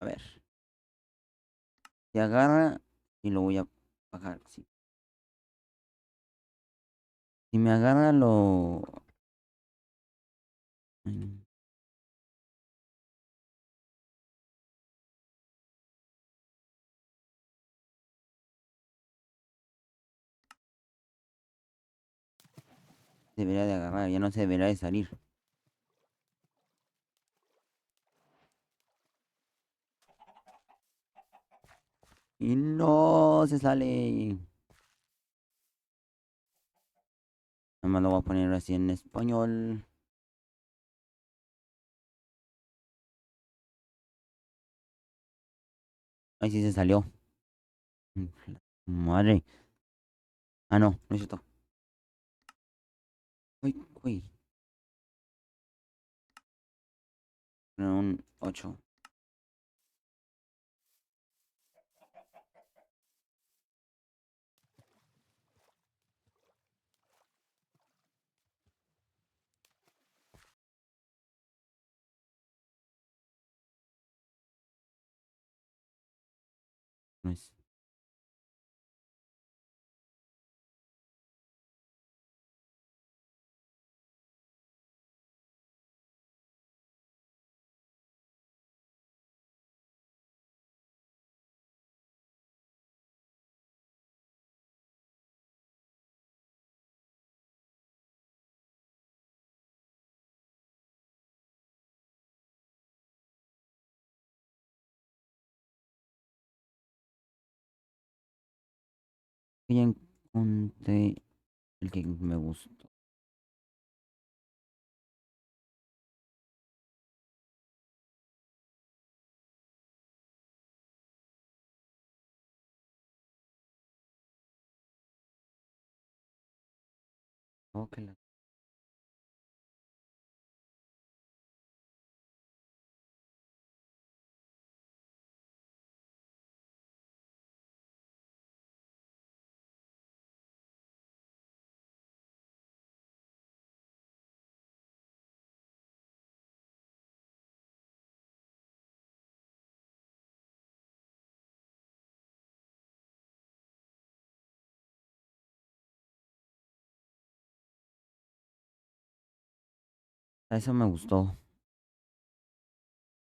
A ver. Se agarra y lo voy a bajar. Sí. Si me agarra lo... Mm, debería de agarrar, ya no se debería de salir. Y no se sale. Nada más lo voy a poner así en español. Ahí sí se salió. Mm, Madre. Ah, no, no es cierto. Uy, uy. Un 8. No es. Ya encontré el que me gustó. Oh, eso me gustó.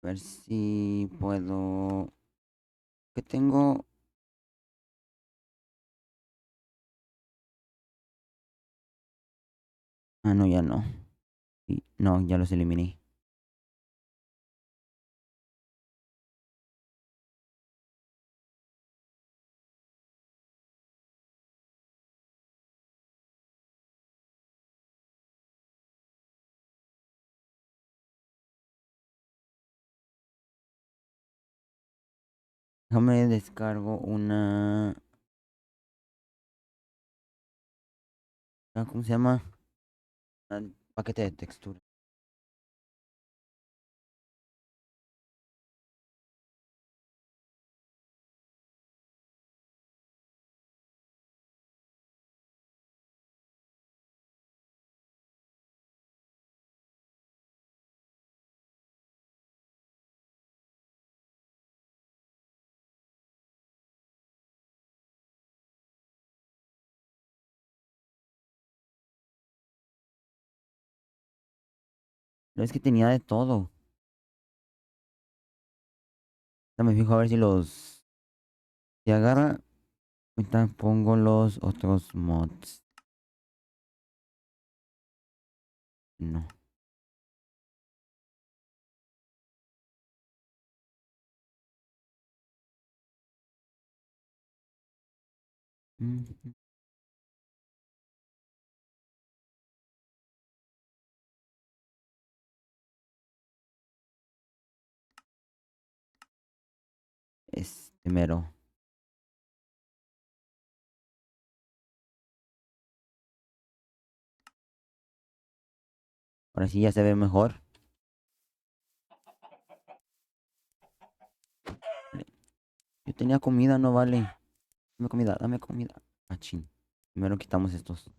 A ver si puedo. ¿Qué tengo? Ah, no, ya no. No, ya los eliminé. Déjame descargo una. ¿Cómo se llama? Un paquete de textura. No, es que tenía de todo. Ya me fijo a ver si los. Si agarra. Ahorita pongo los otros mods. No. Mm, Este mero. Ahora sí ya se ve mejor. Vale. Yo tenía comida, no vale. Dame comida, dame comida. Ah, chin. Primero quitamos estos.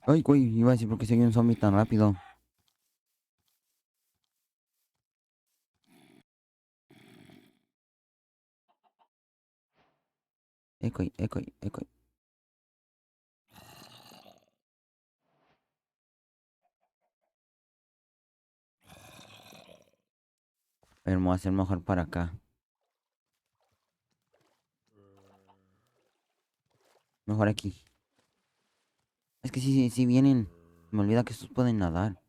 Ay, güey, iba a decir por qué soy un zombie tan rápido. Ecoy, ecoy, ecoy. A ver, me voy a hacer mejor para acá. Mejor aquí. Es que si vienen. Me olvida que estos pueden nadar.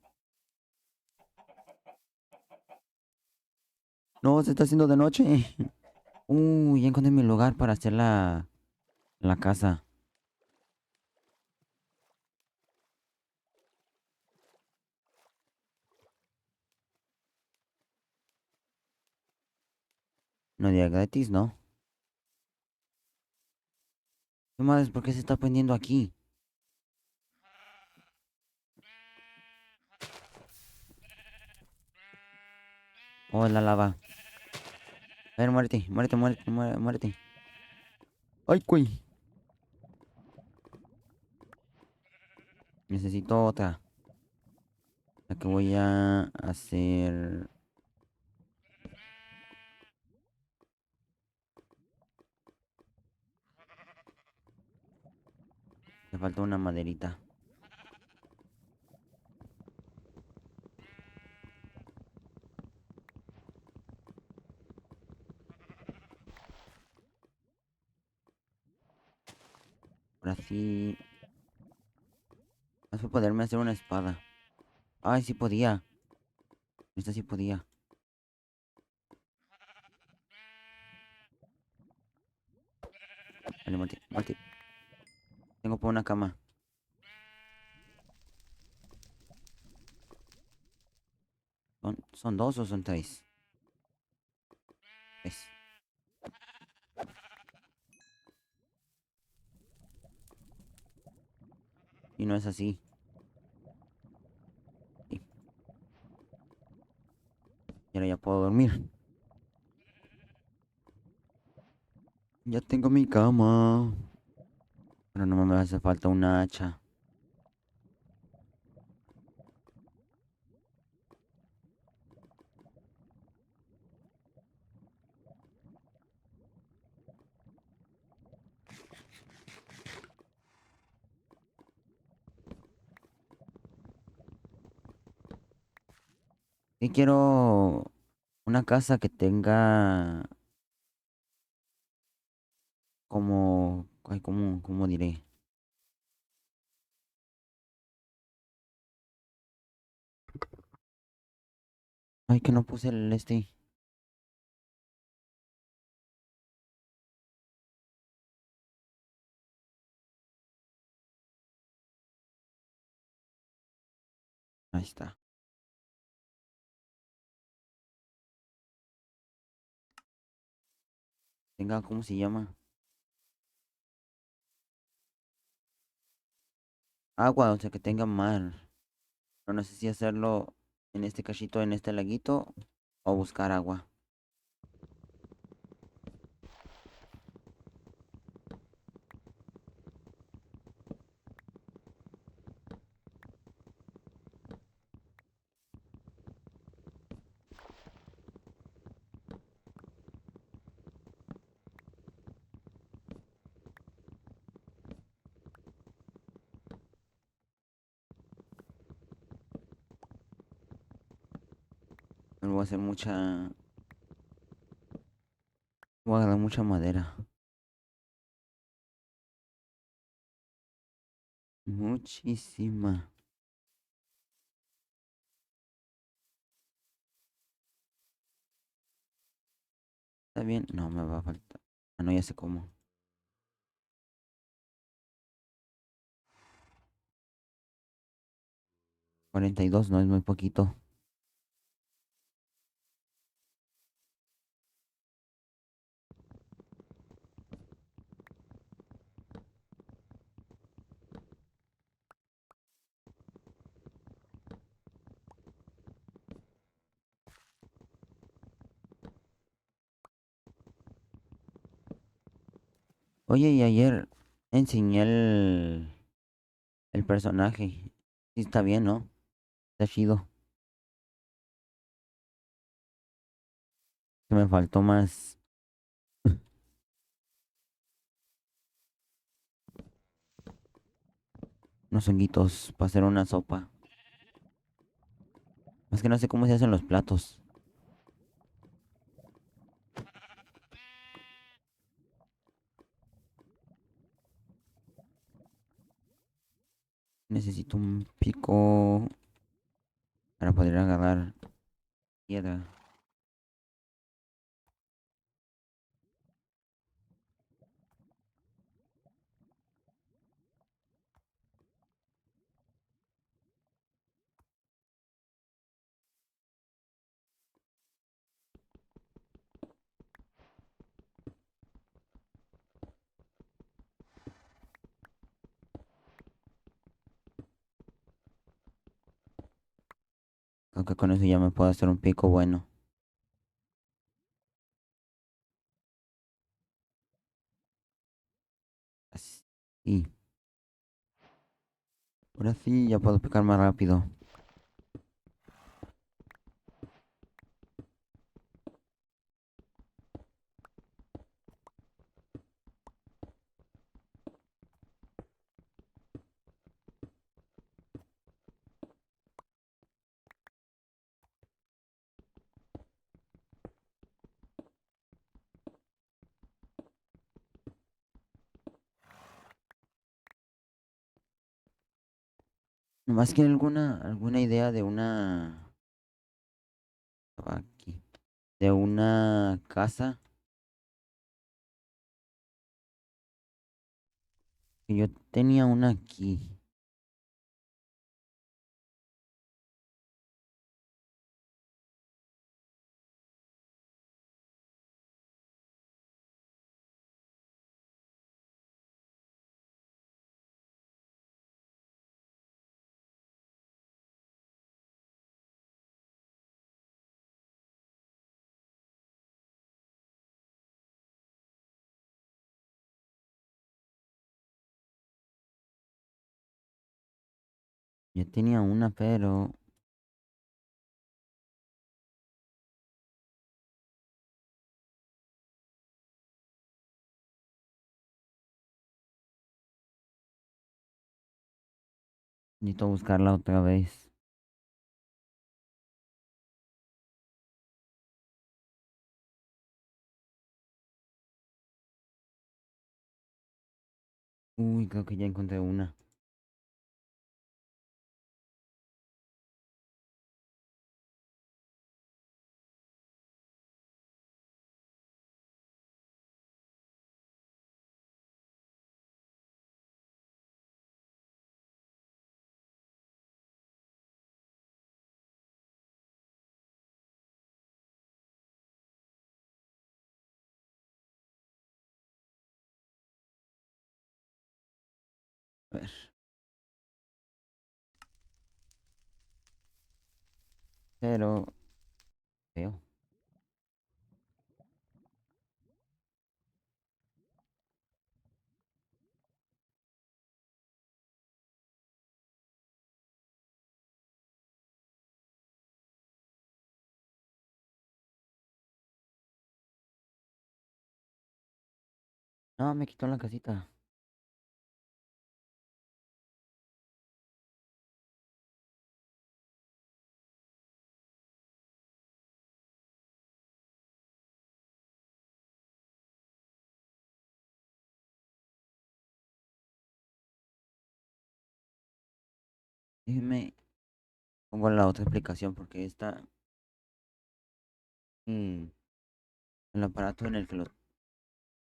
No, se está haciendo de noche. Ya encontré mi lugar para hacer la casa. No día gratis, ¿no? ¿Qué madres? ¿Por qué se está prendiendo aquí? Oh, la lava. A ver, muérete, muérete, muérete, muérete. ¡Ay, güey! Necesito otra. La que voy a hacer. Me falta una maderita. Ahora sí. Vas a poderme hacer una espada. Ay, sí podía. Esta sí podía. Vale, muerte, muerte. Tengo por una cama. ¿Son dos o son tres? Tres. Y no es así. Sí. Y ahora ya puedo dormir. Ya tengo mi cama. Pero no me hace falta una hacha. Y quiero una casa que tenga como... Ay, ¿cómo diré? Ay, que no puse el este. Ahí está. Tenga, ¿cómo se llama? Agua, o sea, que tenga mar. Pero no sé si hacerlo en este cachito, en este laguito, o buscar agua. Me voy a hacer mucha... Voy a agarrar mucha madera. Muchísima. ¿Está bien? No, me va a faltar. Ah, no, ya sé cómo. 42 no es muy poquito. Oye, y ayer enseñé El personaje. Sí, está bien, ¿no? Está chido. Que me faltó más unos honguitos para hacer una sopa. Más que no sé cómo se hacen los platos. Necesito un pico para poder agarrar piedra. Creo que con eso ya me puedo hacer un pico bueno. Así. Ahora sí ya puedo picar más rápido. Nomás que alguna idea de una. Aquí. De una casa. Que yo tenía una aquí. Yo tenía una, pero necesito buscarla otra vez. Uy, creo que ya encontré una. A ver, pero veo. No, me quitó la casita. Déjeme, pongo la otra explicación porque esta, mm, el aparato en el que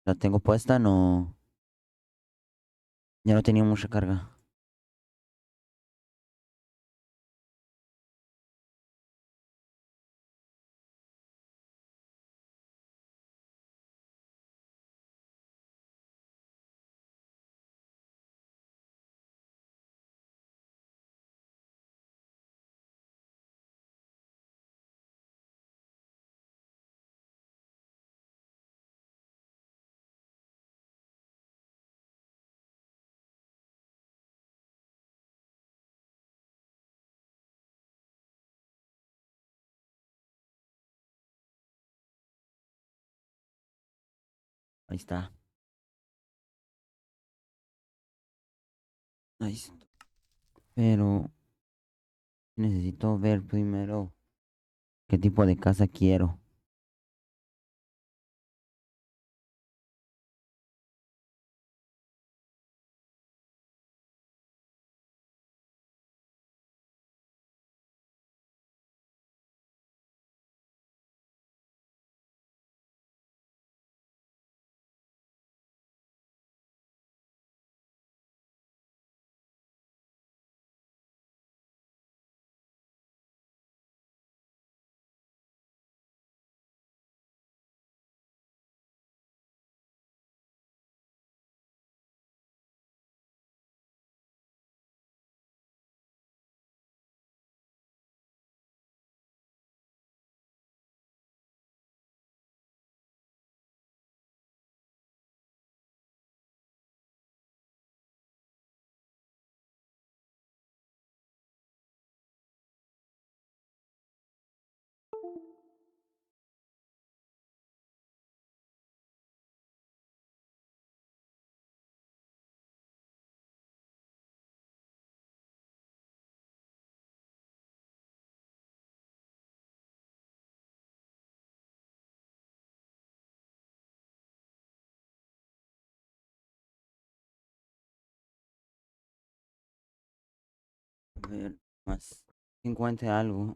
la tengo puesta no, ya no tenía mucha carga. Ahí está. Ahí está. Pero necesito ver primero qué tipo de casa quiero. A ver, más. Que encuentre algo.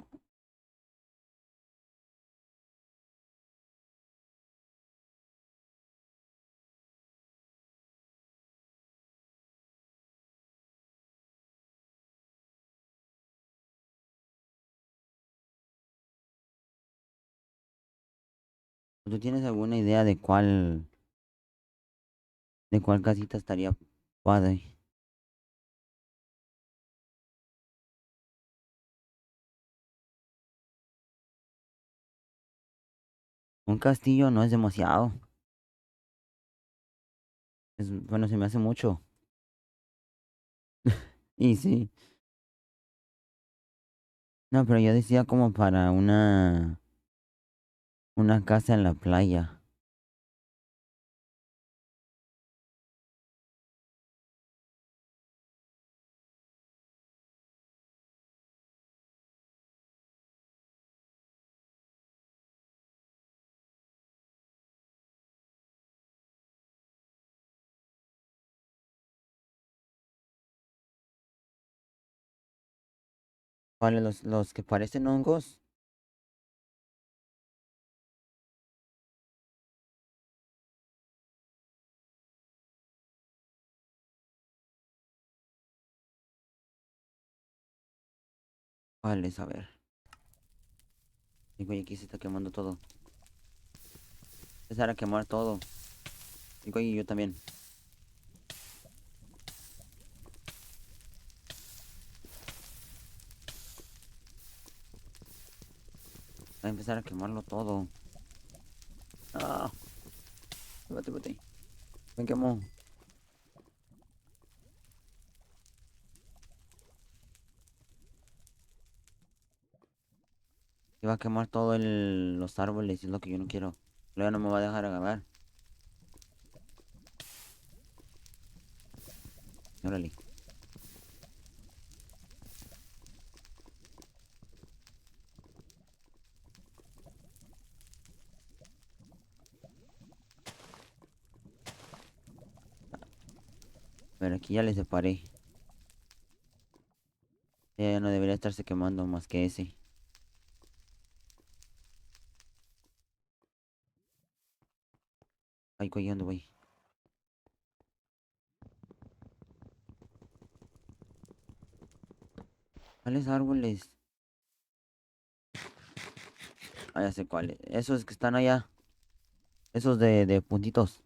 ¿Tú tienes alguna idea de cuál casita estaría padre? Un castillo no es demasiado. Bueno, se me hace mucho. Y sí. No, pero yo decía como para una casa en la playa. ¿Cuáles los que parecen hongos? ¿Cuáles? A ver. Y güey, aquí se está quemando todo. Empezar a quemar todo. Y güey, yo también. Va a empezar a quemarlo todo. Ah, bate, bate. Me quemó. Se va a quemar todo los árboles, y es lo que yo no quiero. Luego no me va a dejar agarrar. Órale. Pero aquí ya le separé. Ya no debería estarse quemando más que ese. Ay, güey, ¿dónde voy? ¿Cuáles árboles? Ah, ya sé cuáles. Esos que están allá. Esos de puntitos.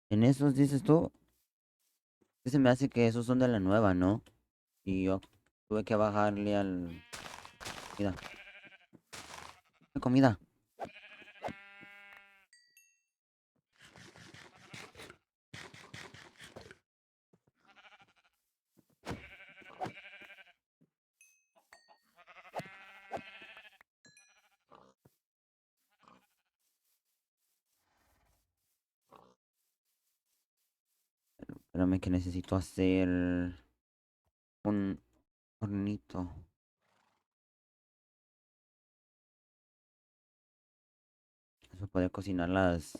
En esos dices tú. Se me hace que esos son de la nueva, ¿no? Y yo tuve que bajarle al... Mira, la comida. Espérame que necesito hacer un hornito. Para poder cocinar las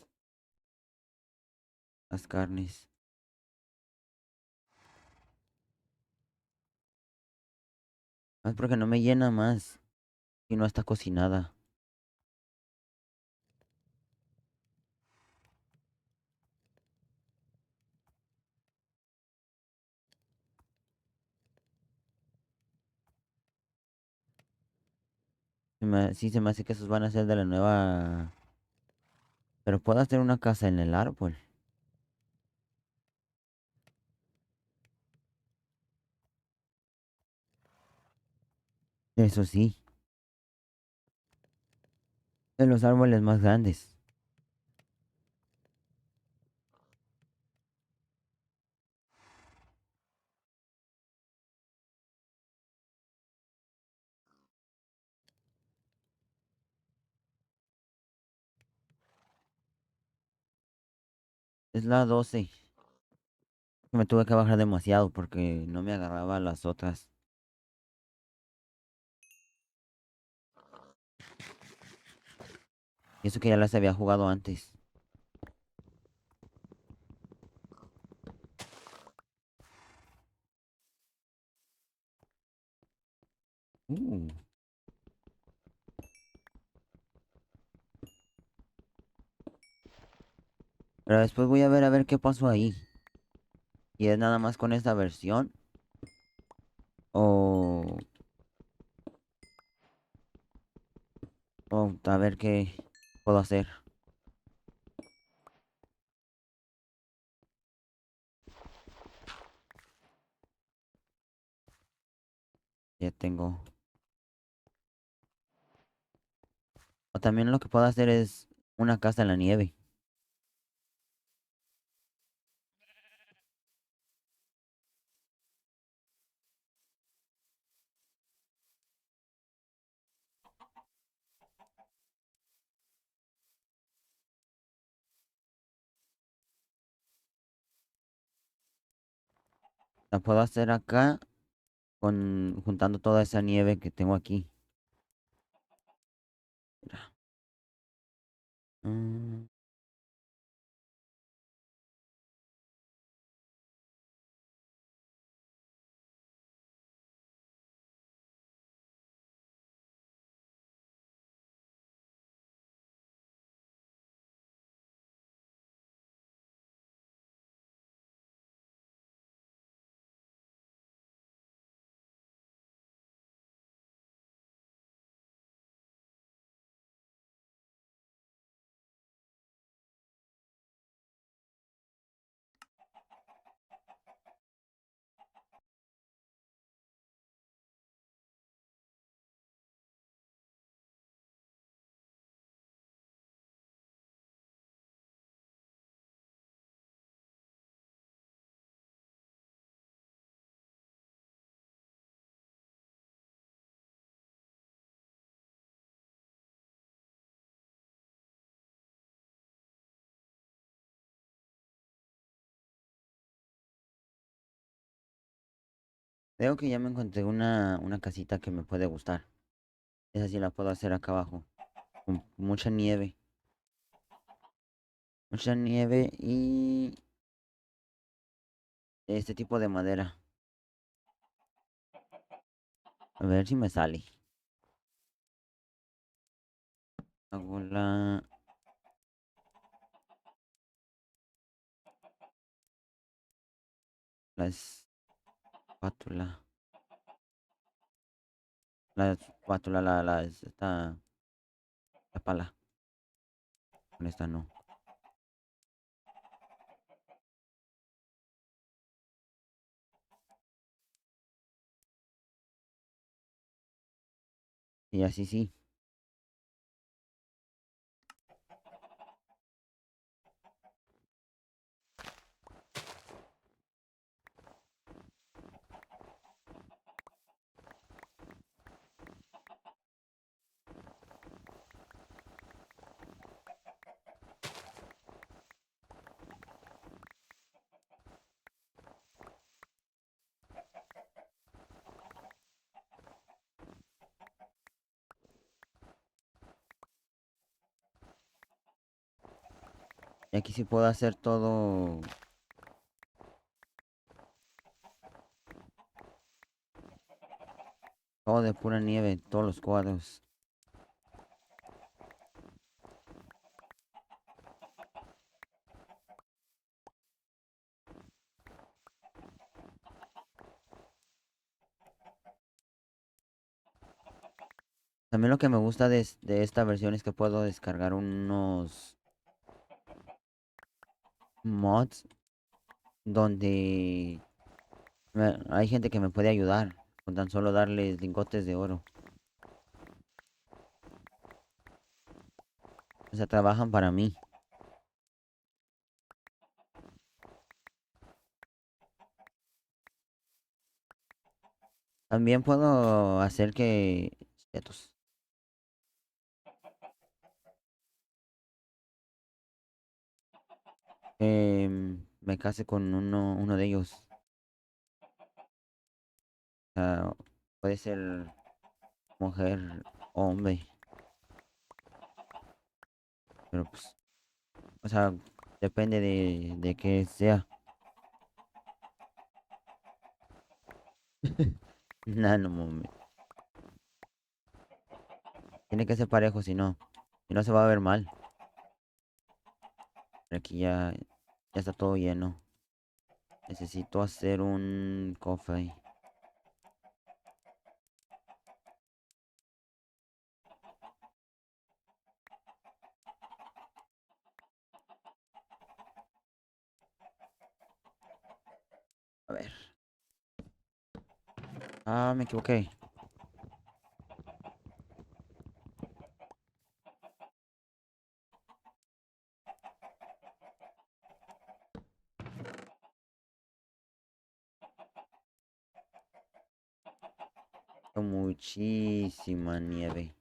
carnes. Es porque no me llena más si no está cocinada. Sí, se me hace que esos van a ser de la nueva. Pero puedo hacer una casa en el árbol. Eso sí, de los árboles más grandes. Es la 12. Me tuve que bajar demasiado porque no me agarraba las otras. Y eso que ya las había jugado antes. Uh, pero después voy a ver qué pasó ahí. Y es nada más con esta versión. O, o a ver qué puedo hacer. Ya tengo. O también lo que puedo hacer es una casa en la nieve. La puedo hacer acá juntando toda esa nieve que tengo aquí. Mira. Mm, Creo que ya me encontré una casita que me puede gustar. Esa sí la puedo hacer acá abajo. Con mucha nieve. Mucha nieve y este tipo de madera. A ver si me sale. Hago la espátula. La espátula, la pala. Con esta no. Y así sí. Y aquí sí puedo hacer todo de pura nieve, todos los cuadros. También lo que me gusta de esta versión es que puedo descargar unos mods donde hay gente que me puede ayudar con tan solo darles lingotes de oro. O sea, trabajan para mí. También puedo hacer que... Chetos, me case con uno de ellos. O sea, puede ser mujer o hombre, pero pues, o sea, depende de qué sea. Nah, no mames. Tiene que ser parejo, si no se va a ver mal. Aquí ya está todo lleno. Necesito hacer un cofre. A ver. Ah, me equivoqué. Muchísima nieve.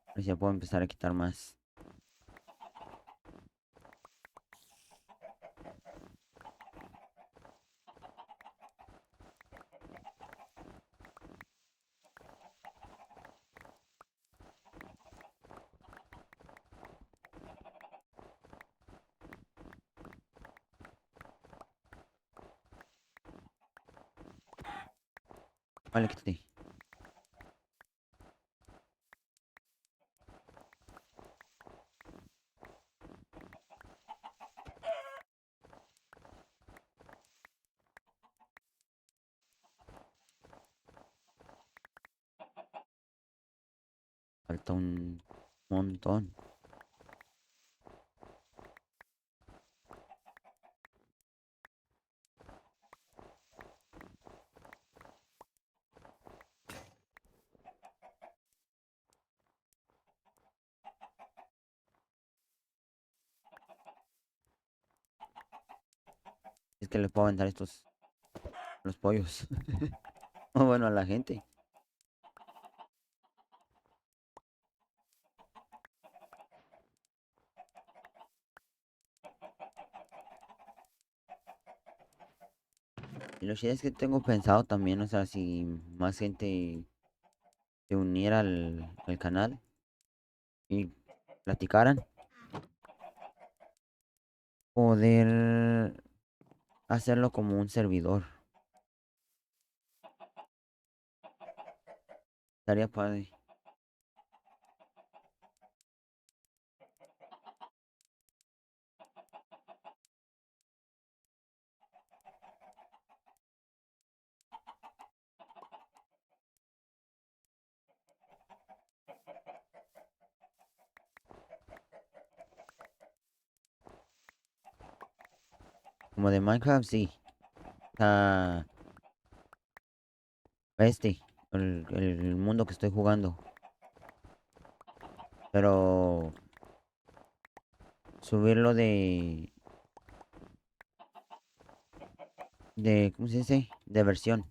A ver si ya puedo empezar a quitar más. Vale, quítate. Falta un montón. Es que le puedo aventar los pollos. O bueno, a la gente. Y lo chido es que tengo pensado también, o sea, si más gente se uniera al canal y platicaran, poder hacerlo como un servidor. Estaría padre. Como de Minecraft, sí. O sea, este, el mundo que estoy jugando. Pero subirlo ¿cómo se dice? De versión.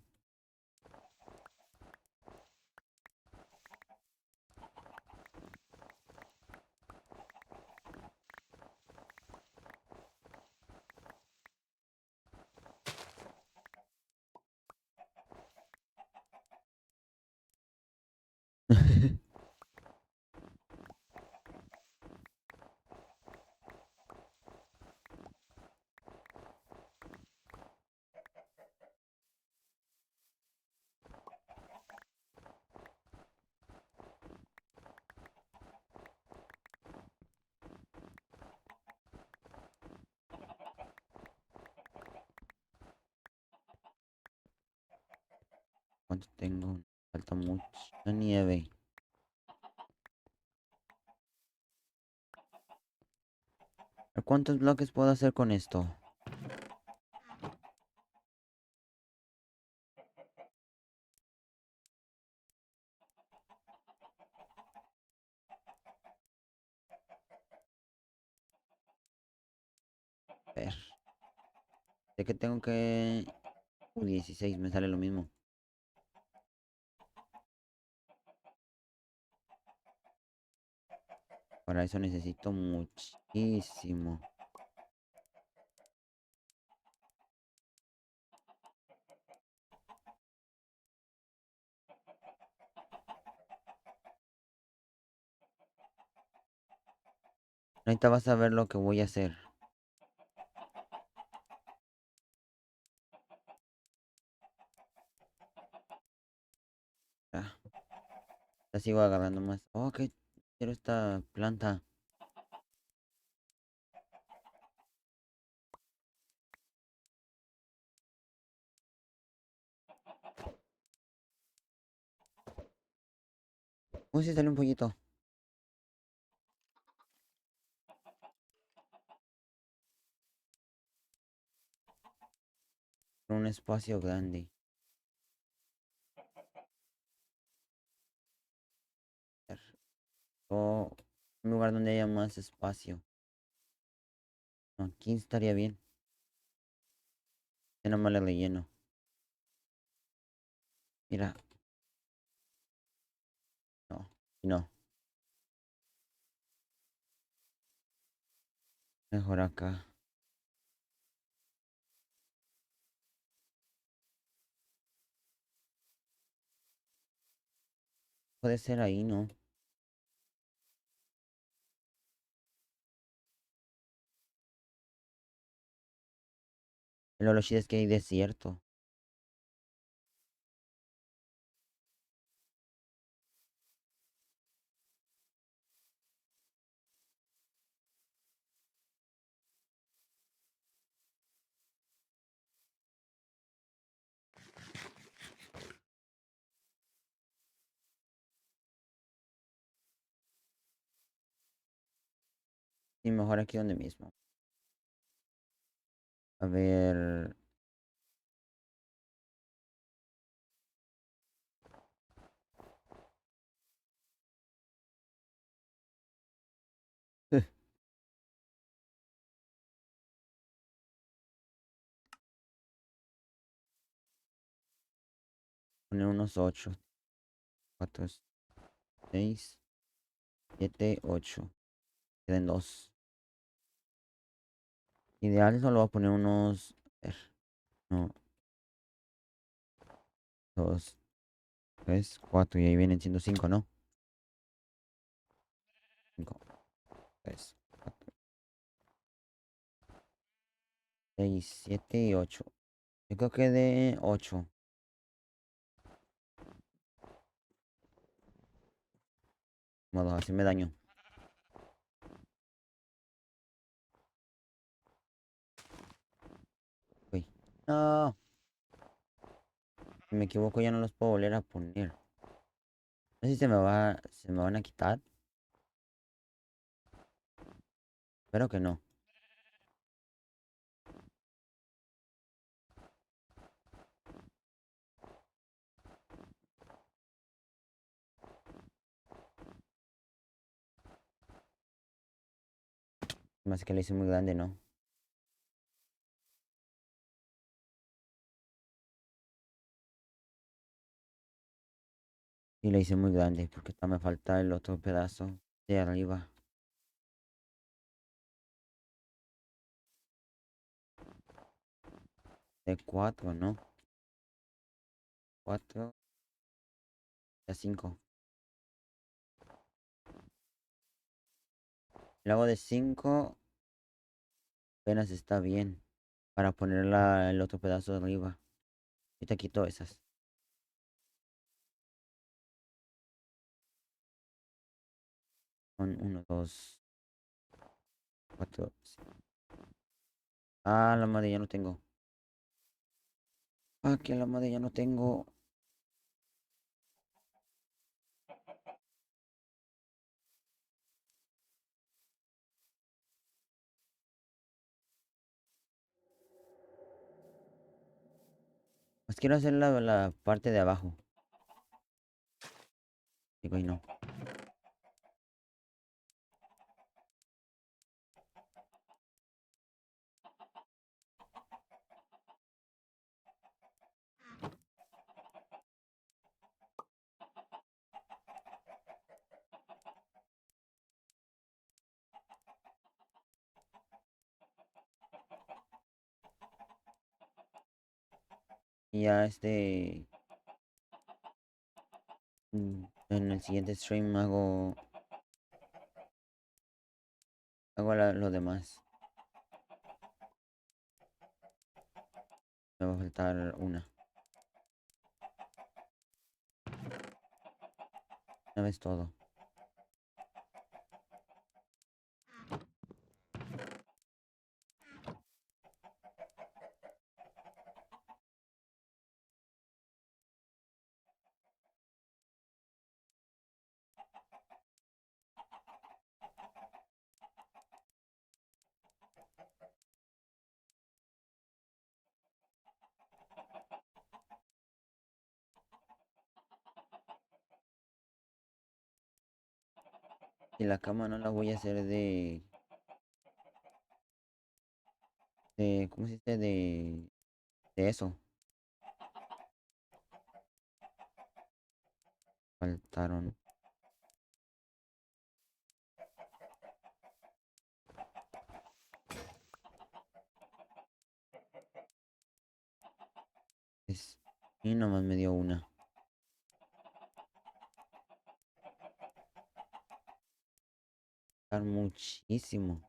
¿Cuánto tengo? Falta mucha nieve. A ver, ¿cuántos bloques puedo hacer con esto? A ver. Sé que tengo que... 16, me sale lo mismo. Para eso necesito muchísimo. Ahorita vas a ver lo que voy a hacer. Ah, ya sigo agarrando más. Oh, que quiero esta planta. Uy, sí sale un pollito. Un espacio grande. A ver, o un lugar donde haya más espacio. No, aquí estaría bien. Ya nomás le relleno. Mira, no, no. Mejor acá. Puede ser ahí, ¿no? Lo chido es que hay desierto. Y mejor aquí donde mismo. A ver. Poner unos 8, 4, 6, 7, 8. Quedan 2. Ideal solo voy a poner unos. A ver, no, 2, 3, 4. Y ahí vienen siendo 5, ¿no? 5, 3, 4, 6, 7 y 8. Yo creo que de 8. Modo, así me daño. Uy. No. Si me equivoco ya no los puedo volver a poner. No sé si se me van a quitar. Espero que no. Más que le hice muy grande, ¿no? Y le hice muy grande porque está me falta el otro pedazo de arriba. De 4, ¿no? 4 a 5. El hago de 5 apenas está bien. Para poner el otro pedazo de arriba. Ahorita quito esas. Son 1, 2, 4. Ah, la madre ya no tengo. Ah, que la madre ya no tengo. quiero hacer la parte de abajo. Digo, y no. Y ya en el siguiente stream hago lo demás. Me va a faltar una. Una vez todo. Y la cama no la voy a hacer ¿cómo se dice? De eso. Faltaron. Es, y nomás me dio una. Faltar muchísimo.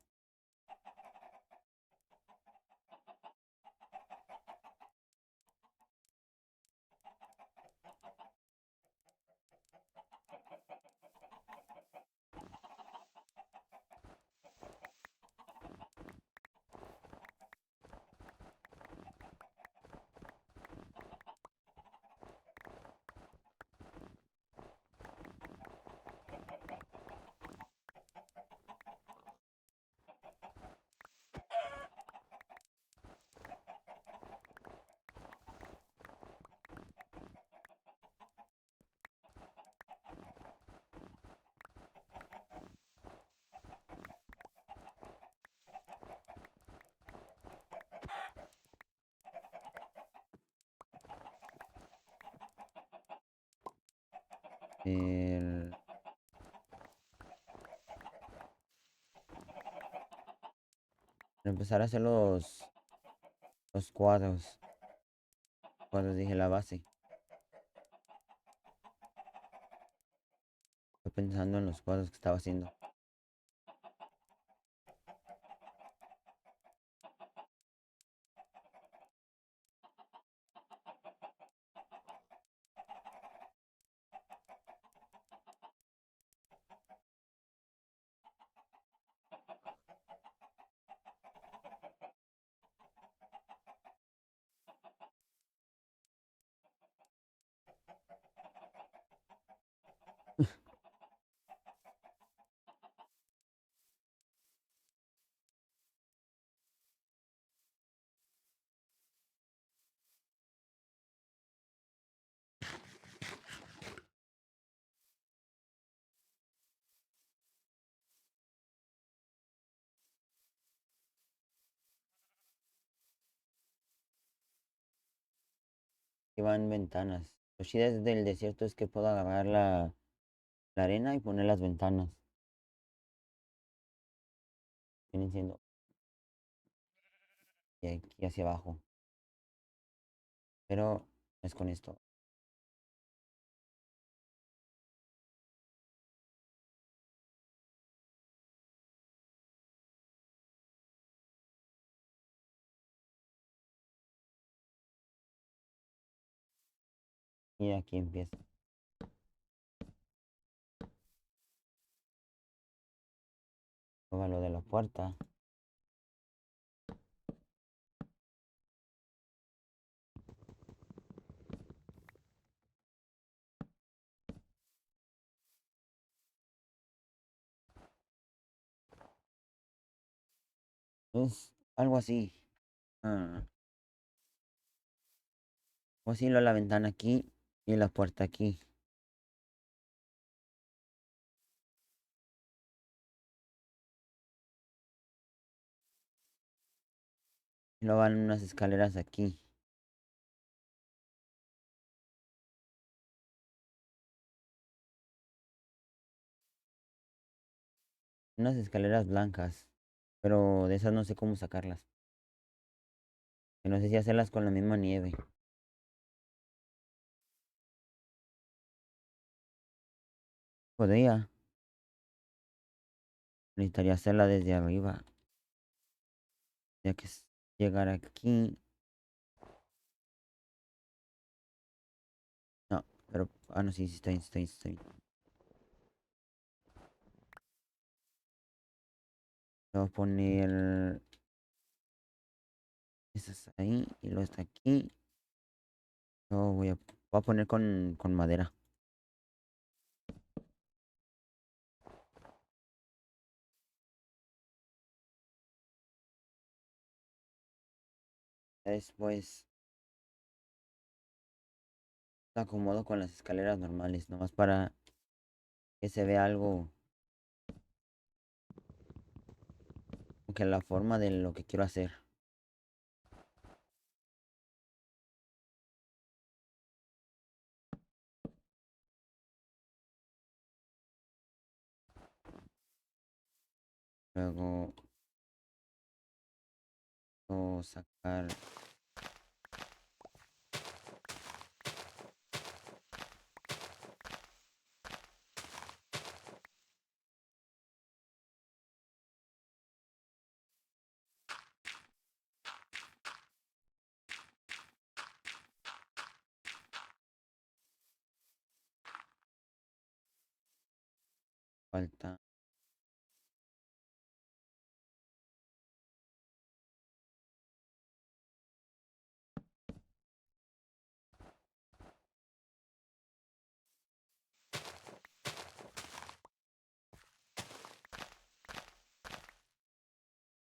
El, Empezar a hacer los cuadros. Cuadros dije la base. Estoy pensando en los cuadros que estaba haciendo. Que van ventanas. Lo chido del desierto es que puedo agarrar la arena y poner las ventanas. Vienen siendo de aquí hacia abajo. Pero es con esto. Y aquí empieza. Luego lo de la puerta. Es algo así. Ah, O así la ventana aquí y la puerta aquí. Y luego van unas escaleras aquí. Unas escaleras blancas. Pero de esas no sé cómo sacarlas. Que no sé si hacerlas con la misma nieve. Podría. Necesitaría hacerla desde arriba. Ya que llegar aquí. No, pero. Ah, no, sí, sí, está bien, está bien, está bien. Voy a poner. Esas ahí. Y luego está aquí. Luego voy a poner con madera. Ya después la acomodo con las escaleras normales. Nomás para que se vea algo. Que la forma de lo que quiero hacer. Luego. O sacar. Falta.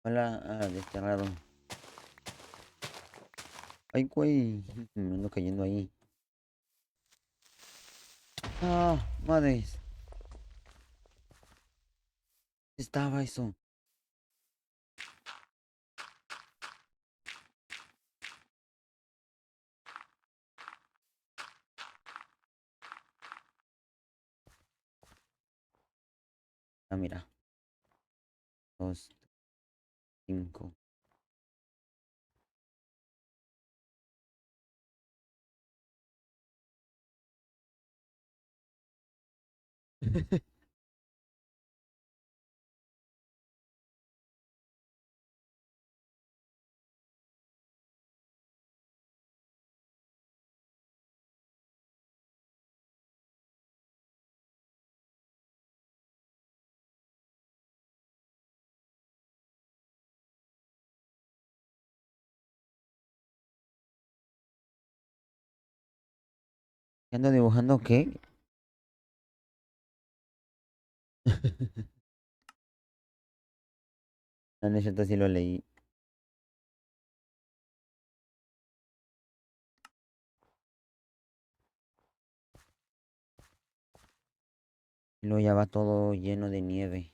Hola, de este lado. Ay, güey. Me ando cayendo ahí. Ah, madres. Estaba eso. Ah, mira. Dos, cinco. ¿Qué ando dibujando qué? No, no es cierto, sí lo leí. Y luego ya va todo lleno de nieve.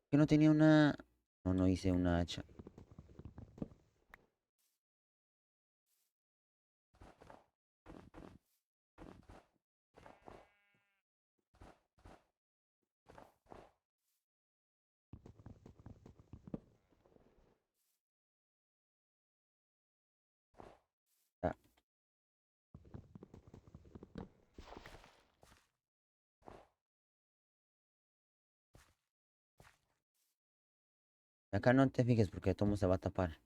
¿Que no tenía una? No, no hice una hacha. Ah, acá no te fijes porque todo se va a tapar.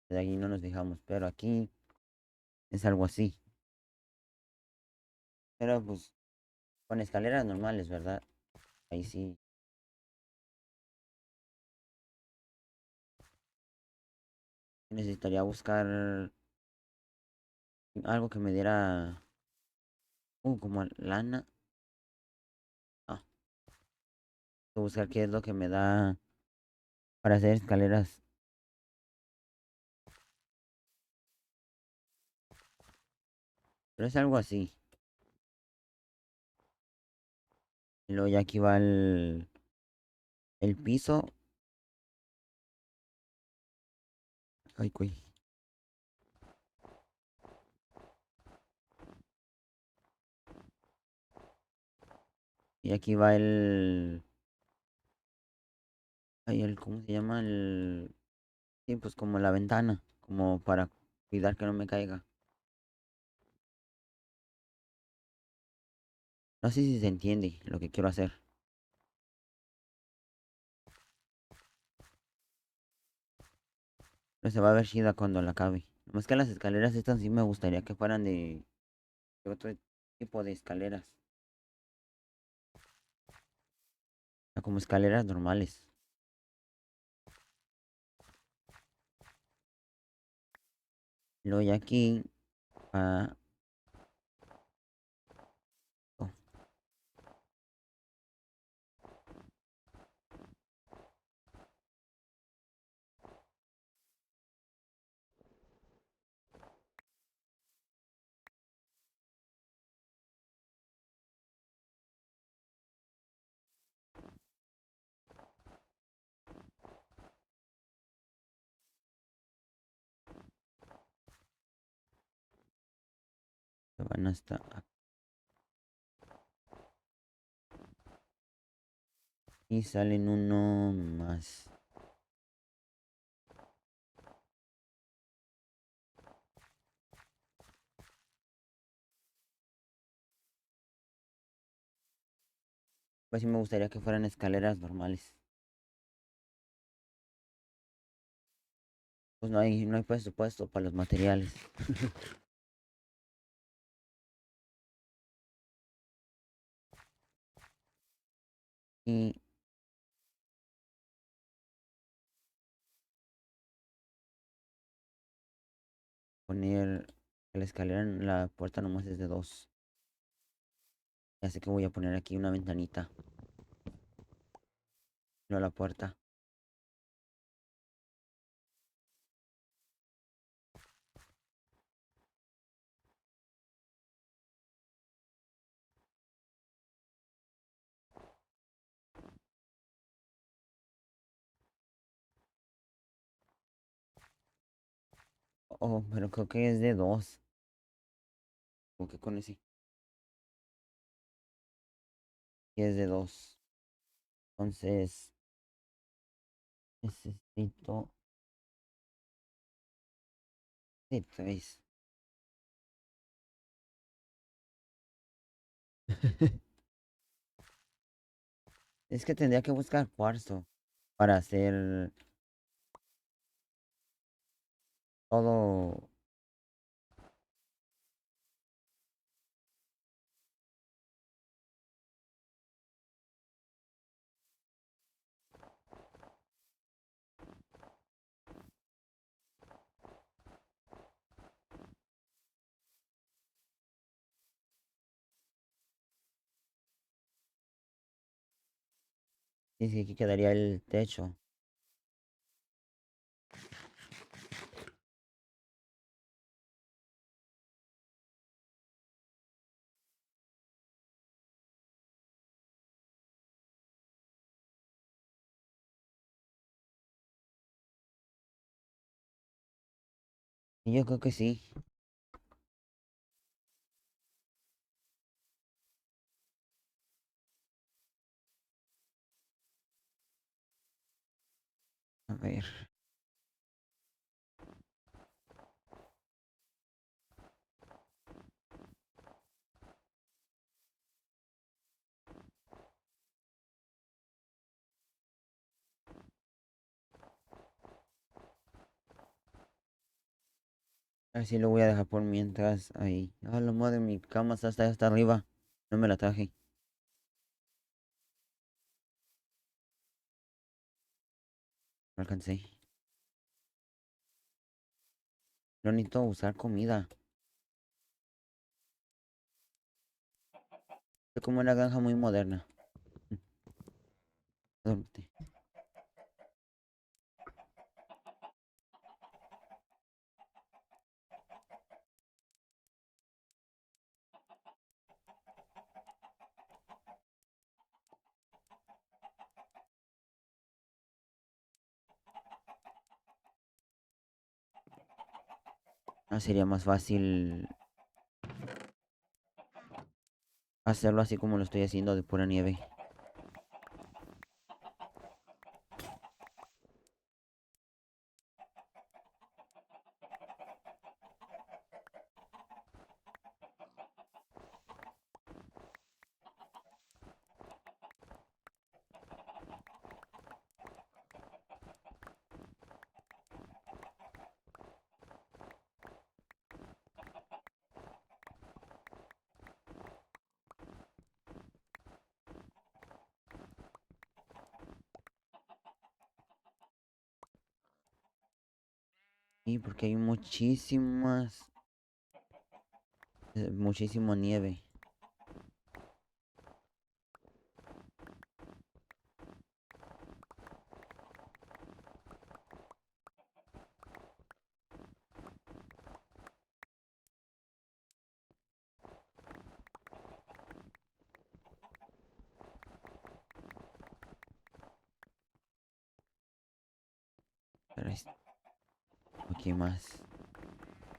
De ahí no nos fijamos. Pero aquí es algo así. Pero pues con escaleras normales, ¿verdad? Ahí sí. Necesitaría buscar algo que me diera. Como lana. Ah, Buscar qué es lo que me da para hacer escaleras. Pero es algo así. Y luego ya aquí va el piso. Ay, güey. Y aquí va el... Ay, ¿cómo se llama? Sí, pues como la ventana. Como para cuidar que no me caiga. No sé si se entiende lo que quiero hacer. Pero se va a ver chida cuando la acabe. Más que las escaleras estas sí me gustaría que fueran de otro tipo de escaleras. O sea, como escaleras normales. Luego ya aquí... ah, oh, se van hasta aquí. Salen uno más. Pues sí me gustaría que fueran escaleras normales. Pues no hay presupuesto para los materiales. Y poner que la escalera en la puerta nomás es de dos. Ya sé que voy a poner aquí una ventanita. No la puerta. Oh, pero creo que es de dos. ¿O qué con ese? Sí, es de dos. Entonces, necesito de tres. Es que tendría que buscar cuarzo para hacer todo. Y sí, aquí quedaría el techo. Y yo creo que sí. A ver. Así lo voy a dejar por mientras ahí. Ah, lo de mi cama está hasta arriba. No me la traje. No alcancé. No necesito usar comida. Es como una granja muy moderna. Duérmete. Ah, sería más fácil hacerlo así como lo estoy haciendo de pura nieve. Sí, porque hay muchísima nieve. Pero es aquí más.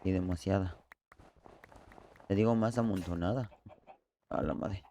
Y demasiada. Te digo más amontonada. A la madre.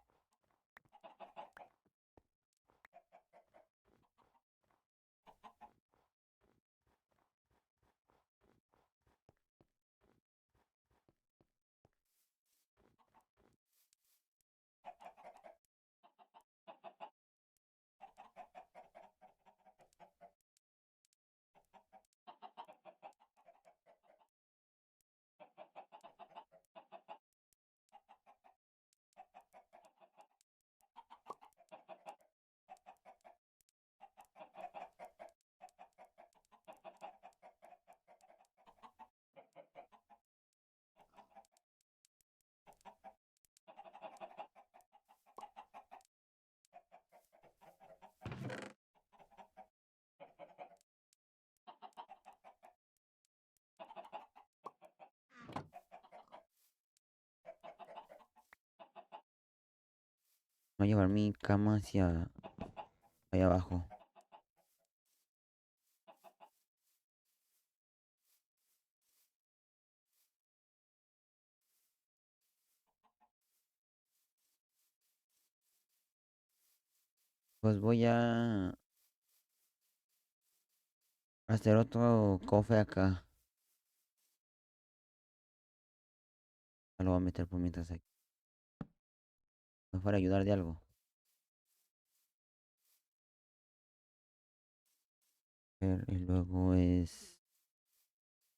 Voy a llevar mi cama hacia allá abajo. Pues voy a hacer otro cofre acá. Lo voy a meter por mientras aquí. No para ayudar de algo. Y luego es.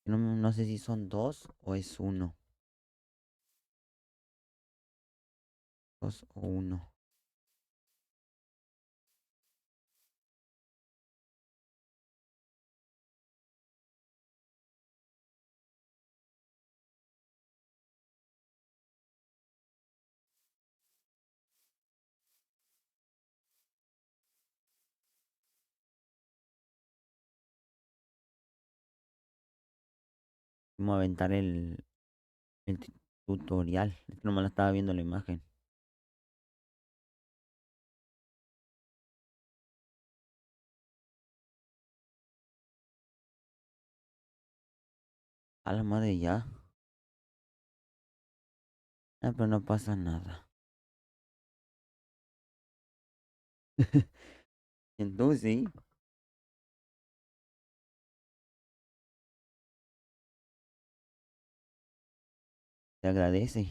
No sé si son dos o es uno. Dos o uno. Vamos a aventar el tutorial. Es que nomás la estaba viendo la imagen. A la madre ya. Ah, pero no pasa nada. Entonces sí, te agradece.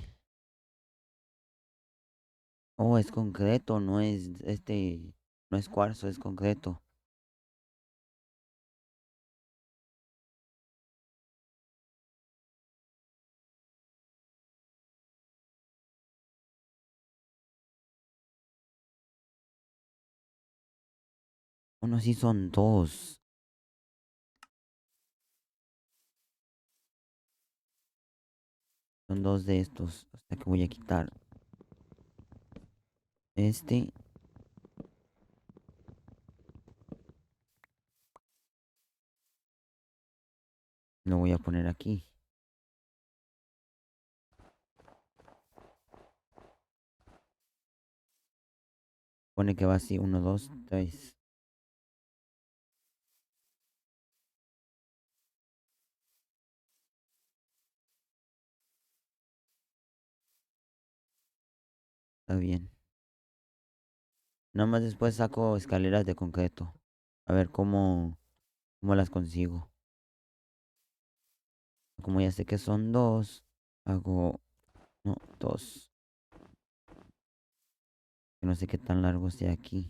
Oh, es concreto, no es no es cuarzo, es concreto. Bueno, sí son dos. Son dos de estos. O sea que voy a quitar este. Lo voy a poner aquí. Pone que va así, uno, dos, tres. Está bien. Nada más después saco escaleras de concreto. A ver cómo las consigo. Como ya sé que son dos, hago, no, dos. Que no sé qué tan largo sea aquí.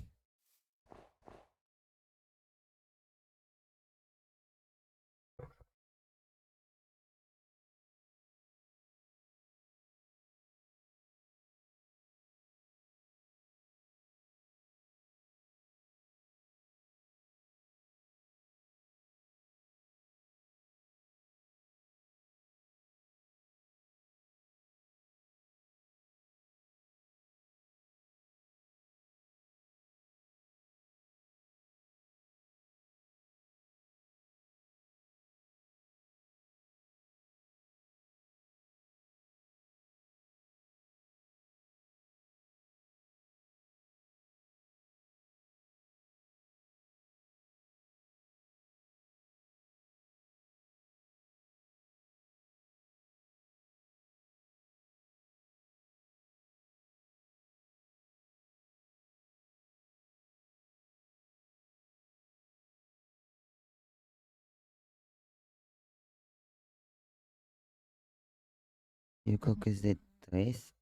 Yo creo que es de tres.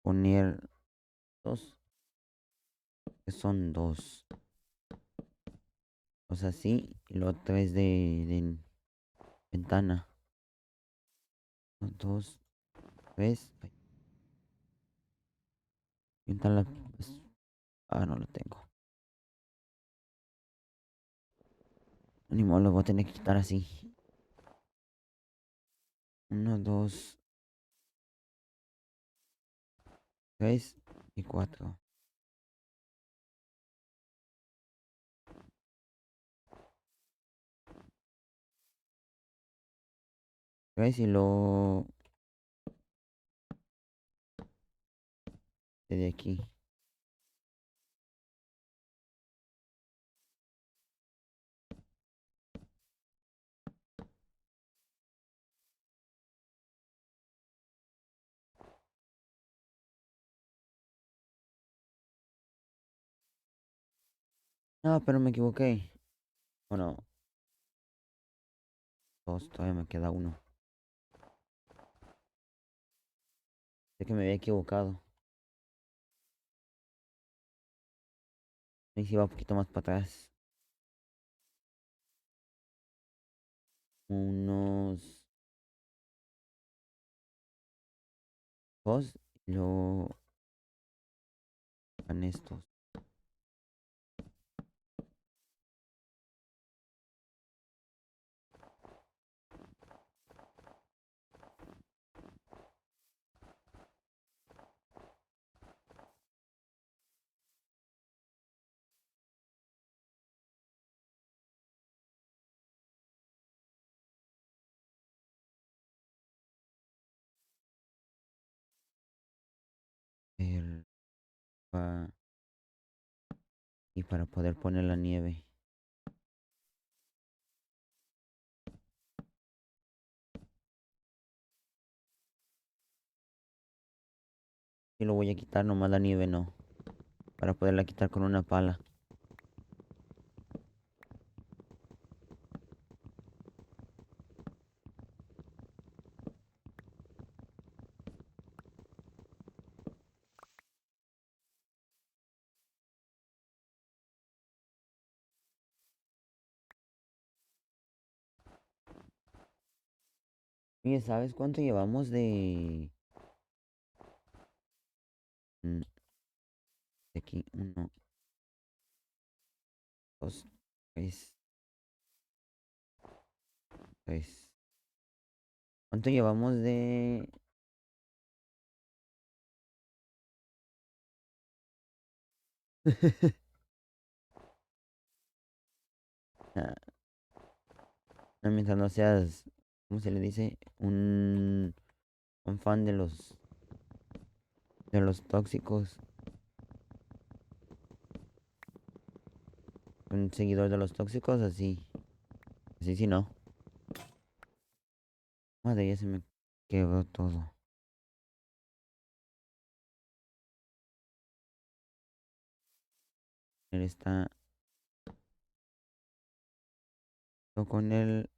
Poner dos, que son dos. O sea, sí. Y luego tres de ventana. Uno, dos, tres. Ay, ventana. Pues, no lo tengo. Ni modo, lo voy a tener que quitar así. Uno, dos, tres y cuatro. Tres y luego de aquí. No, pero me equivoqué. Bueno, dos, todavía me queda uno. Sé que me había equivocado. Y si va un poquito más para atrás. Unos dos. Y luego van estos. El- pa- y para poder poner la nieve. Y lo voy a quitar, nomás la nieve no. Para poderla quitar con una pala. Oye, ¿sabes cuánto llevamos mm, de aquí? Uno, dos, tres, tres. ¿Cuánto llevamos de...? Ah, no, mientras no seas, ¿cómo se le dice? Un fan de los tóxicos, un seguidor de los tóxicos, así, así sí no. Madre, ya se me quebró todo. Él está con el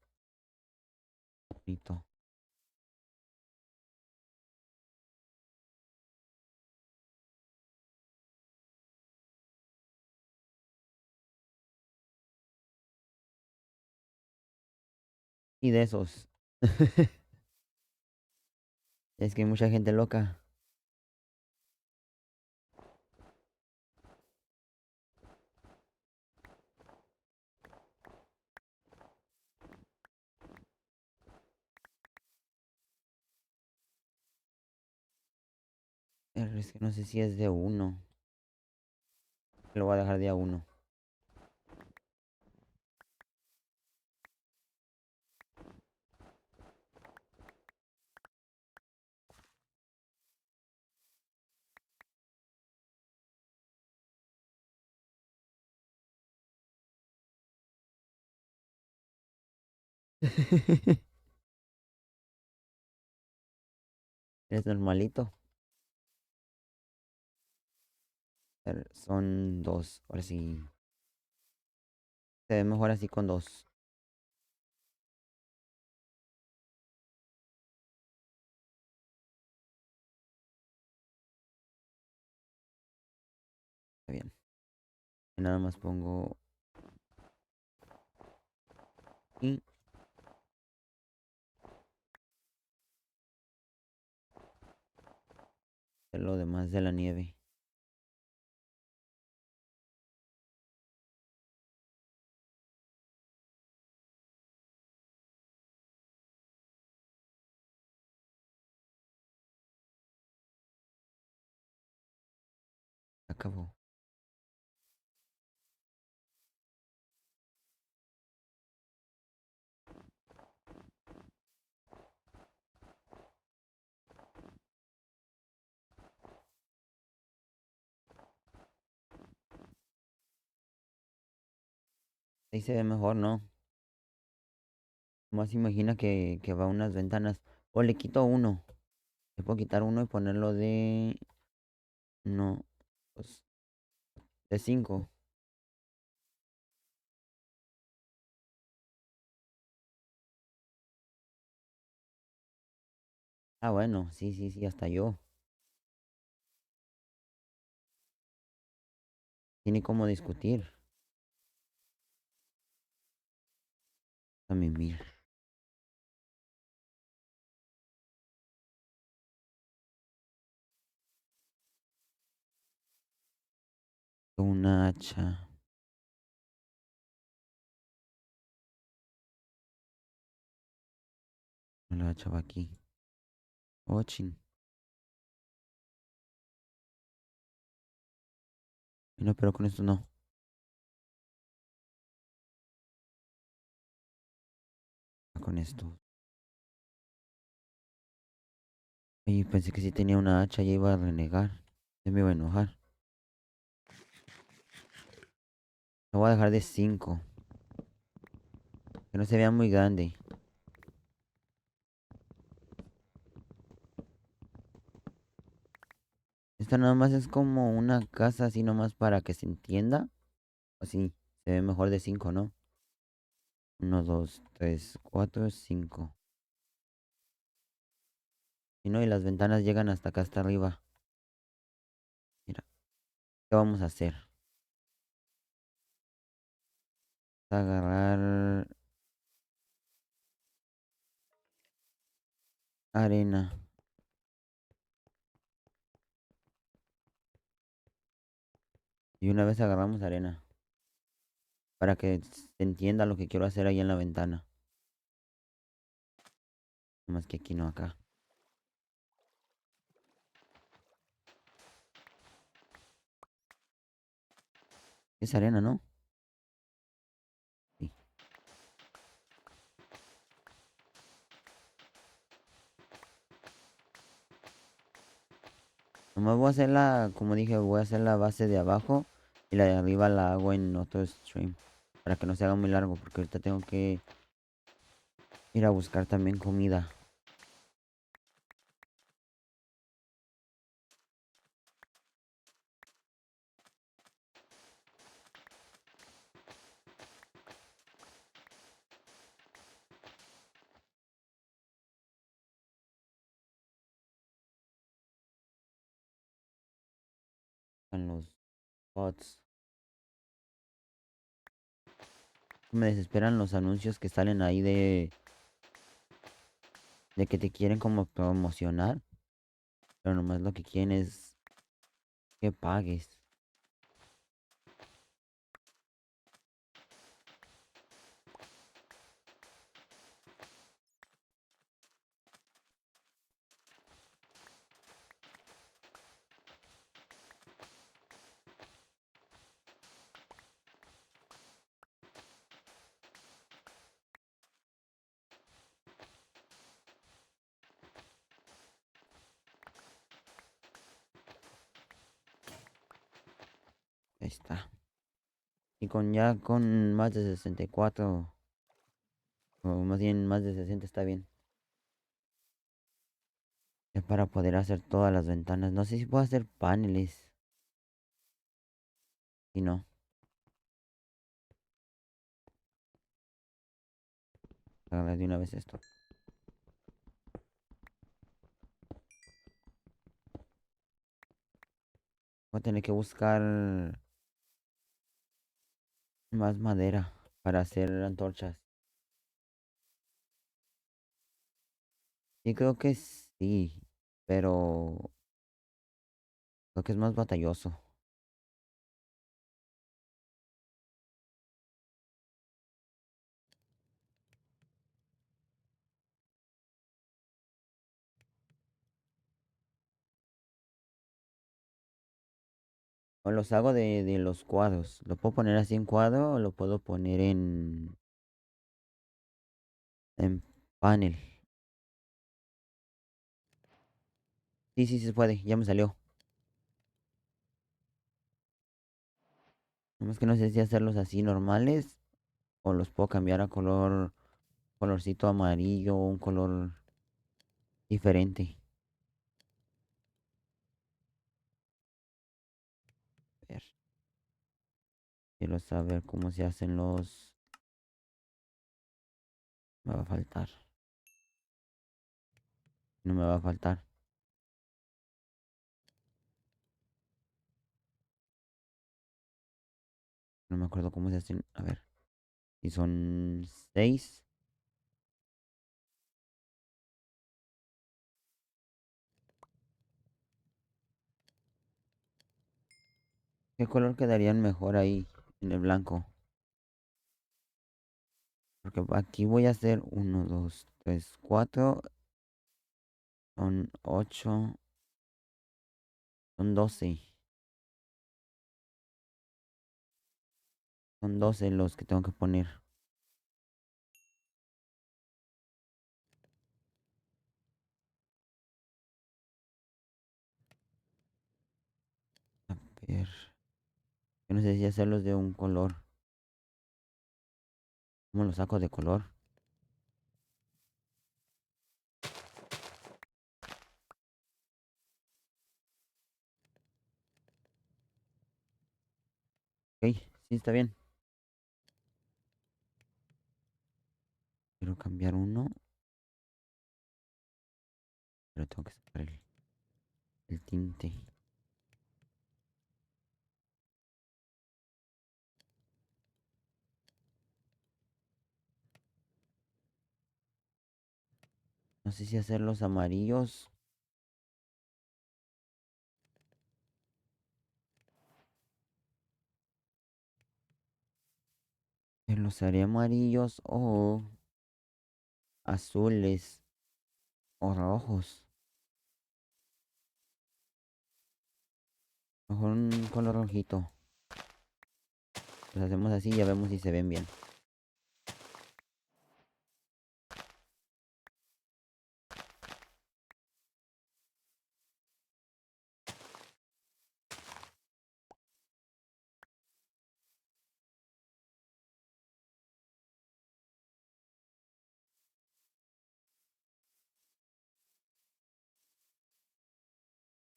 bonito. Y de esos. Es que hay mucha gente loca. Es que no sé si es de uno. Lo voy a dejar de a uno. Es normalito. Son dos. Ahora sí. Se ve mejor así con dos. Está bien. Y nada más pongo. Y lo demás de la nieve. Acabó. Ahí se ve mejor, ¿no? Más imagina que va unas ventanas. O le quito uno. Le puedo quitar uno y ponerlo de. No. Pues, de cinco. Ah, bueno. Sí, sí, sí. Hasta yo. Tiene como discutir. A mí. Una hacha. La hacha va aquí. Oh, chin. No, pero con esto no. Con esto. Y pensé que si tenía una hacha ya iba a renegar. Ya me iba a enojar. Lo voy a dejar de 5. Que no se vea muy grande. Esta nada más es como una casa así nomás para que se entienda. Así. Se ve mejor de 5, ¿no? Uno, 2, 3, 4, 5. Y no, y las ventanas llegan hasta acá, hasta arriba. Mira, ¿qué vamos a hacer? Agarrar arena. Y una vez agarramos arena. Para que se entienda lo que quiero hacer ahí en la ventana. Más que aquí no acá. Es arena, ¿no? Sí. Nomás voy a hacer la, como dije, voy a hacer la base de abajo y la de arriba la hago en otro stream. Para que no se haga muy largo, porque ahorita tengo que ir a buscar también comida. En los bots. Me desesperan los anuncios que salen ahí de que te quieren como promocionar. Pero nomás lo que quieren es que pagues. Ahí está. Y con ya con más de 64 o más bien más de 60 está bien. Es para poder hacer todas las ventanas. No sé si puedo hacer paneles. Si no, haga de una vez esto. Voy a tener que buscar más madera para hacer antorchas. Sí, creo que sí, pero creo que es más batalloso. O los hago de los cuadros. Lo puedo poner así en cuadro o lo puedo poner en panel. Sí, sí, se puede. Ya me salió. Nomás que no sé si hacerlos así normales o los puedo cambiar a colorcito amarillo o un color diferente. A ver, quiero saber cómo se hacen los... Me va a faltar. No me va a faltar. No me acuerdo cómo se hacen. A ver. Si son 6. ¿Qué color quedarían mejor ahí en el blanco? Porque aquí voy a hacer uno, 2, 3, 4. Son 8. Son 12. Son 12 los que tengo que poner. A ver. Yo no sé si hacerlos de un color. ¿Cómo los saco de color? Ok, sí, está bien. Quiero cambiar uno. Pero tengo que sacar el tinte. No sé si hacerlos amarillos. Los haré amarillos o azules o rojos. Mejor un color rojito. Los hacemos así y ya vemos si se ven bien.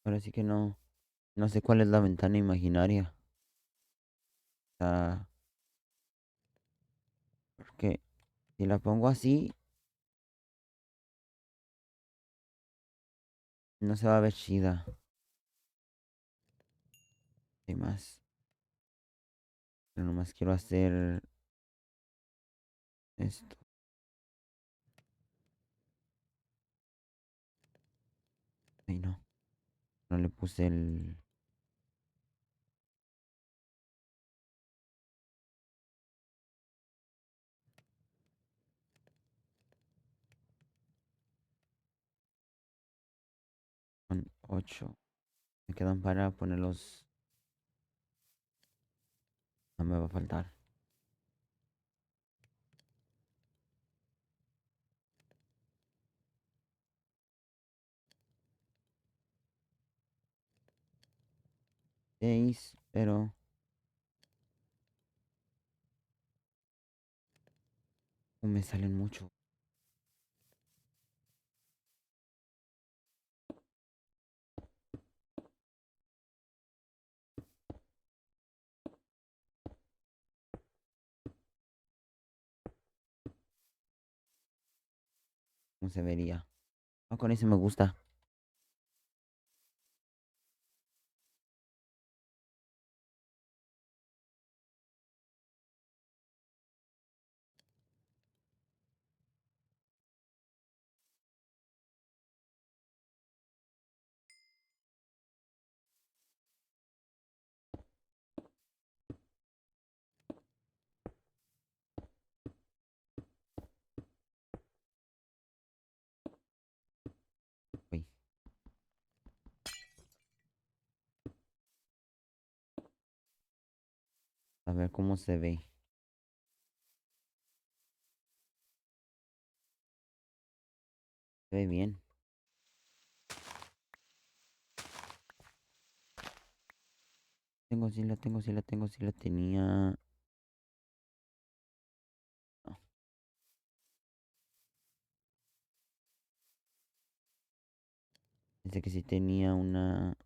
Ahora sí que no, no sé cuál es la ventana imaginaria. Ah, porque si la pongo así, no se va a ver chida. Hay más. Pero nomás quiero hacer esto. Ay, no. No le puse el con 8. Me quedan para ponerlos. No me va a faltar. 6, pero no me salen mucho. ¿Cómo se vería? Ah, con ese me gusta. Uy, a ver cómo se ve. Se ve bien. Tengo, sí la tengo, sí la tengo, sí la tenía. No, pensé que sí tenía una.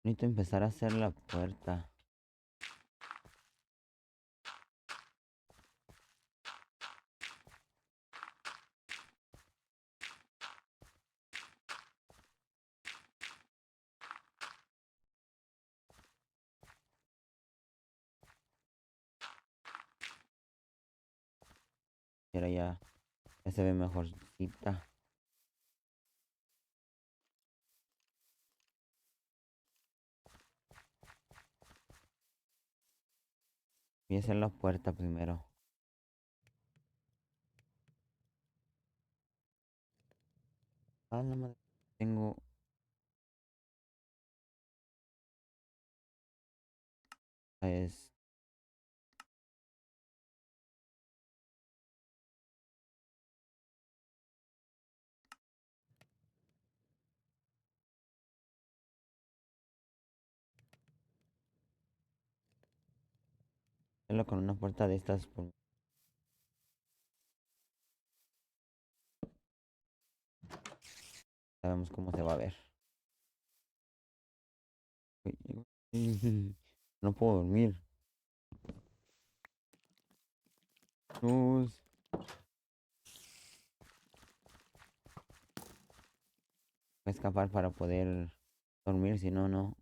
Necesito empezar a hacer la puerta. Pero ya, ya se ve mejorcita. Voy a hacer la puerta primero. Ah, la madre. Tengo. Es. Hacerlo con una puerta de estas. Sabemos cómo se va a ver. Uy, uy, no puedo dormir. Luz. Voy a escapar para poder dormir, si no, no.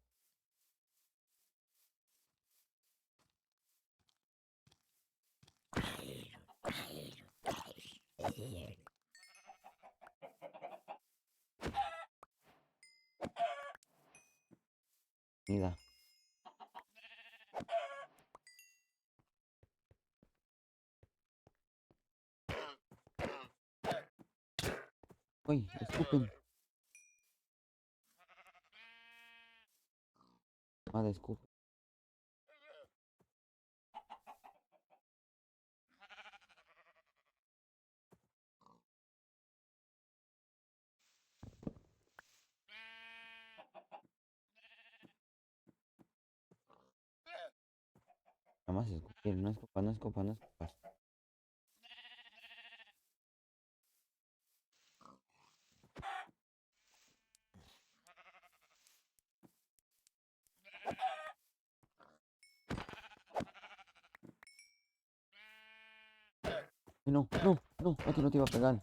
Mira. Uy, escupen. Ah, de escupen. Nada más escupir, no escupar, no escupar, no escupar. Ay, no, no, no, a ti no te iba a pegar.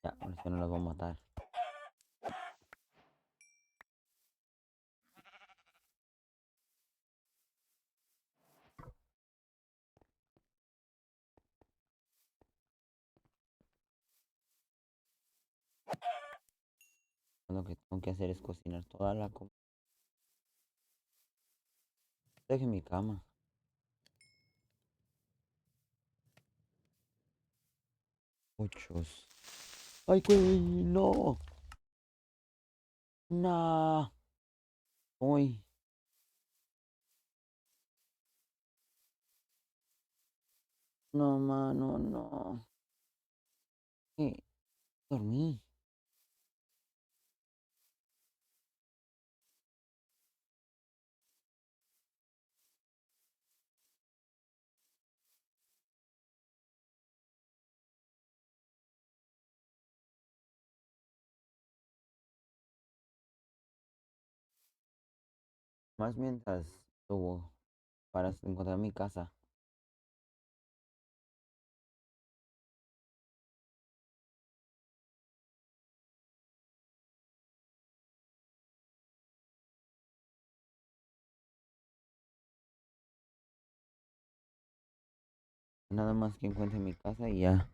Ya, ahora sí no las voy a matar. Lo que tengo que hacer es cocinar toda la comida. Deje mi cama. Muchos. Ay, güey, no. Nah. Uy, no, mano, no. ¿Qué? Dormí. Más mientras tuvo para encontrar mi casa. Nada más que encuentre mi casa y ya.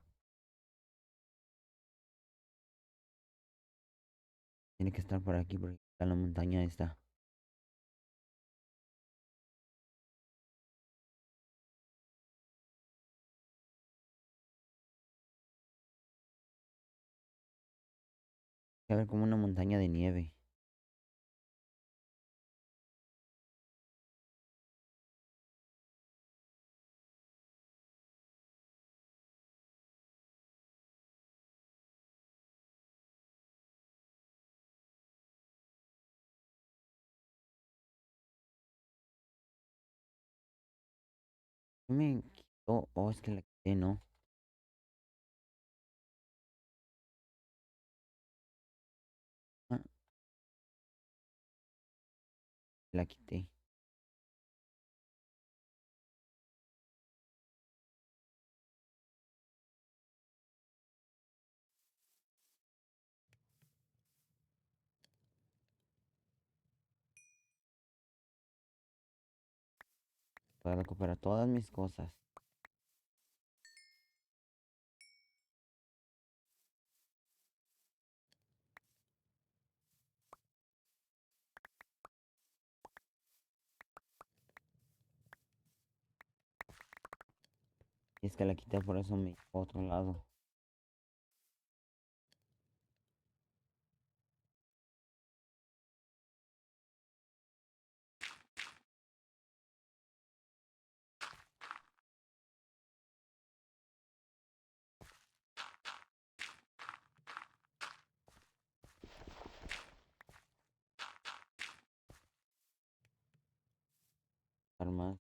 Tiene que estar por aquí porque está la montaña esta. A ver como una montaña de nieve. ¿Qué me quitó? Oh, es que la quité, ¿no? Ah, la quité. Para recuperar todas mis cosas. Y es que la quité, por eso me llevó a otro lado. Armas.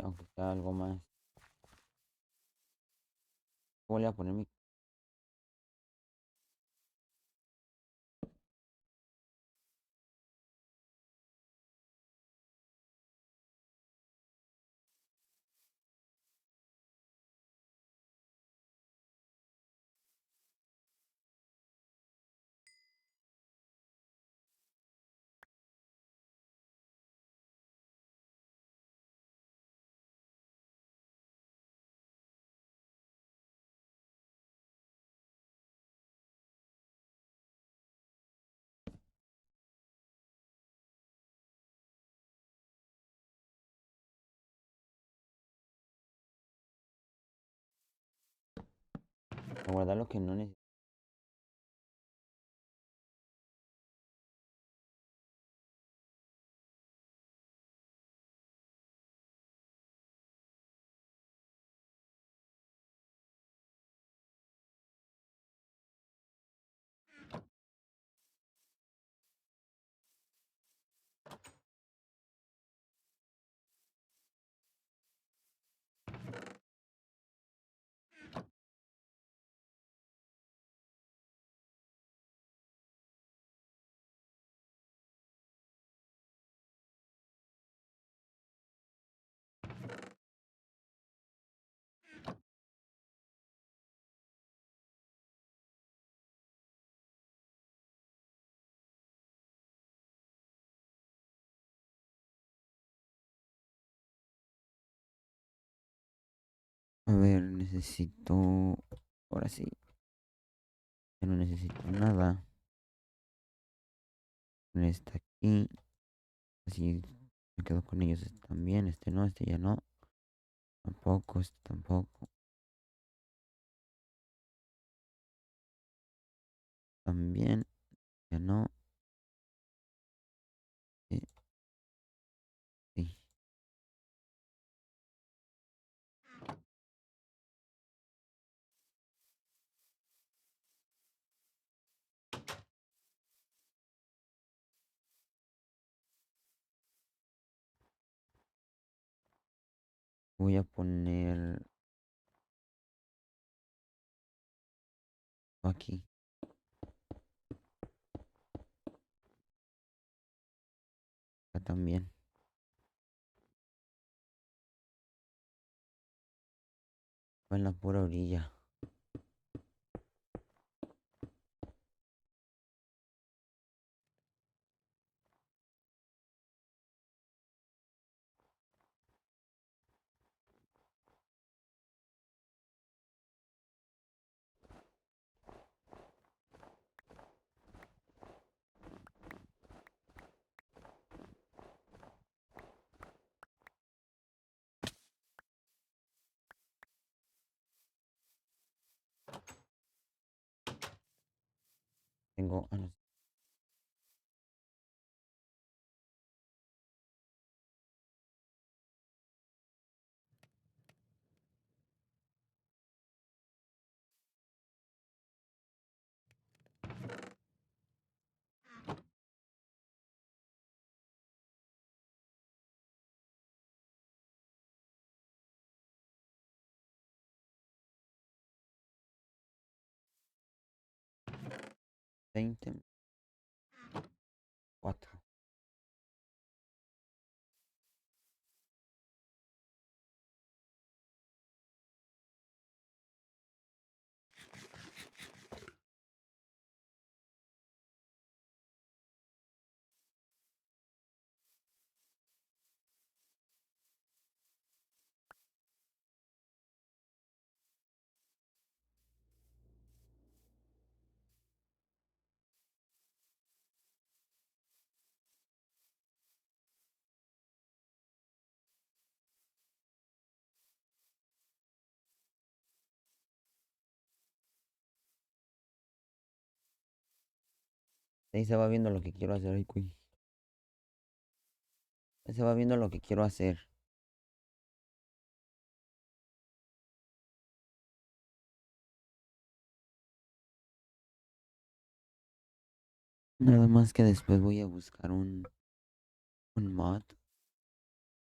aunque sea algo más. Voy a poner mi... A guardar lo que no necesito. A ver, necesito... Ahora sí, ya no necesito nada. Este aquí. Así me quedo con ellos. Este también, este no, este ya no. Tampoco, este tampoco. También, ya no. Sí, sí. Voy a poner aquí. Acá también. Va en la pura orilla. Tengo, no, 20, 4. Ahí se va viendo lo que quiero hacer, ay, cuy. Ahí se va viendo lo que quiero hacer. Nada más que después voy a buscar un mod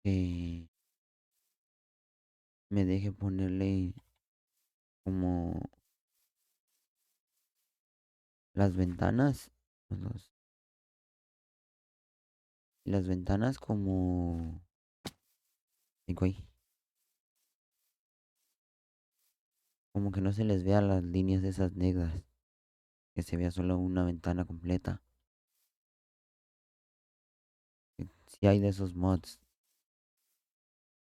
que me deje ponerle como las ventanas. los- las ventanas como... ay, güey, como que no se les vea las líneas esas negras. Que se vea solo una ventana completa. Si hay de esos mods.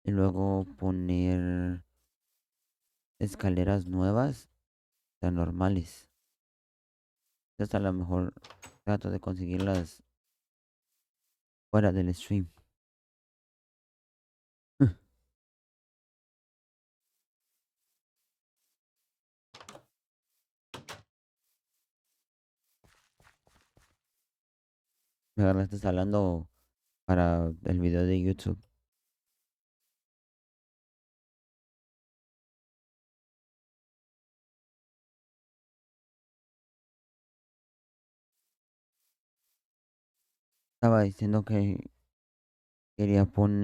Y luego poner escaleras nuevas, o sea, normales. Hasta a lo mejor trato de conseguirlas fuera del stream. Me agarraste hablando para el video de YouTube. Estaba diciendo que quería poner